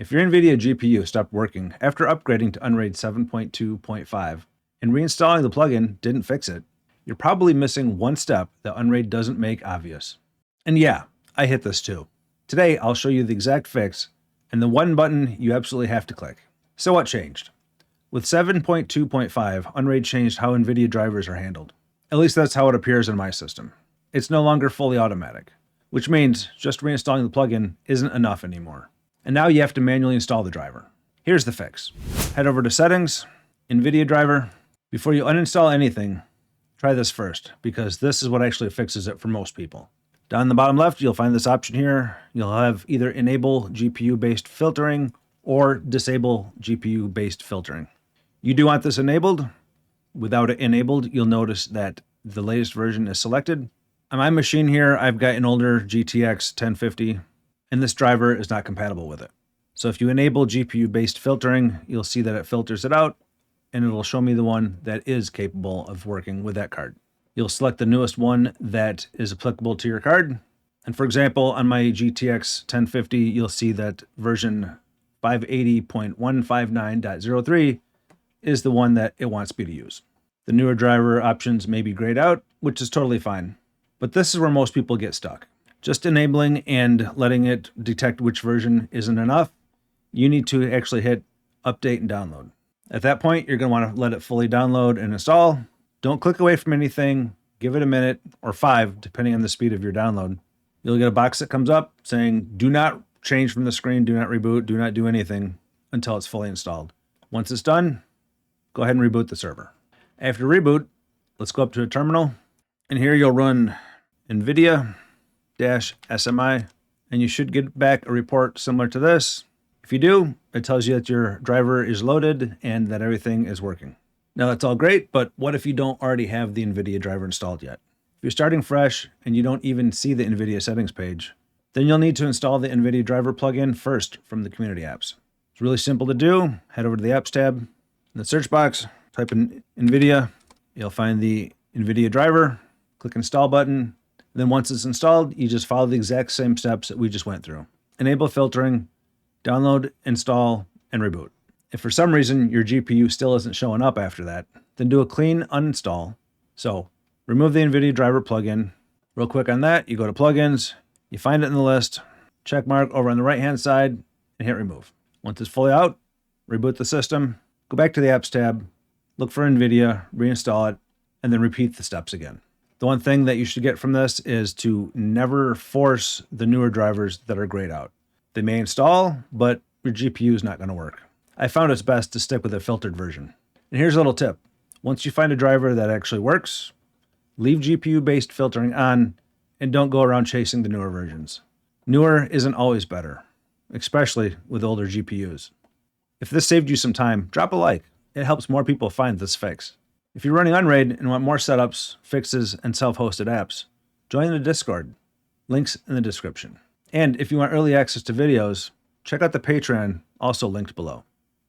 If your NVIDIA GPU stopped working after upgrading to Unraid 7.2.5 and reinstalling the plugin didn't fix it, you're probably missing one step that Unraid doesn't make obvious. And yeah, I hit this too. Today, I'll show you the exact fix and the one button you absolutely have to click. So what changed? With 7.2.5, Unraid changed how NVIDIA drivers are handled. At least that's how it appears in my system. It's no longer fully automatic, which means just reinstalling the plugin isn't enough anymore. And now you have to manually install the driver. Here's the fix. Head over to Settings, NVIDIA Driver. Before you uninstall anything, try this first, because this is what actually fixes it for most people. Down in the bottom left, you'll find this option here. You'll have either Enable GPU-based filtering or Disable GPU-based filtering. You do want this enabled. Without it enabled, you'll notice that the latest version is selected. On my machine here, I've got an older GTX 1050, and this driver is not compatible with it. So if you enable GPU-based filtering, you'll see that it filters it out, and it'll show me the one that is capable of working with that card. You'll select the newest one that is applicable to your card. And for example, on my GTX 1050, you'll see that version 580.159.03 is the one that it wants me to use. The newer driver options may be grayed out, which is totally fine. But this is where most people get stuck. Just enabling and letting it detect which version isn't enough. You need to actually hit update and download. At that point, you're going to want to let it fully download and install. Don't click away from anything. Give it a minute or 5, depending on the speed of your download. You'll get a box that comes up saying, do not change from the screen, do not reboot, do not do anything until it's fully installed. Once it's done, go ahead and reboot the server. After reboot, let's go up to a terminal. And here you'll run nvidia-smi, and you should get back a report similar to this. If you do, it tells you that your driver is loaded and that everything is working. Now that's all great, but what if you don't already have the NVIDIA driver installed yet? If you're starting fresh and you don't even see the NVIDIA settings page, then you'll need to install the NVIDIA driver plugin first from the community apps. It's really simple to do. Head over to the apps tab. In the search box, type in NVIDIA. You'll find the NVIDIA driver. Click install button. Then once it's installed, you just follow the exact same steps that we just went through. Enable filtering, download, install, and reboot. If for some reason your GPU still isn't showing up after that, then do a clean uninstall. So remove the NVIDIA driver plugin. Real quick on that, you go to plugins, you find it in the list, check mark over on the right-hand side, and hit remove. Once it's fully out, reboot the system, go back to the apps tab, look for NVIDIA, reinstall it, and then repeat the steps again. The one thing that you should get from this is to never force the newer drivers that are grayed out. They may install, but your GPU is not going to work. I found it's best to stick with a filtered version. And here's a little tip. Once you find a driver that actually works, leave GPU-based filtering on and don't go around chasing the newer versions. Newer isn't always better, especially with older GPUs. If this saved you some time, drop a like. It helps more people find this fix. If you're running Unraid and want more setups, fixes, and self-hosted apps, join the Discord. Links in the description. And if you want early access to videos, check out the Patreon, also linked below.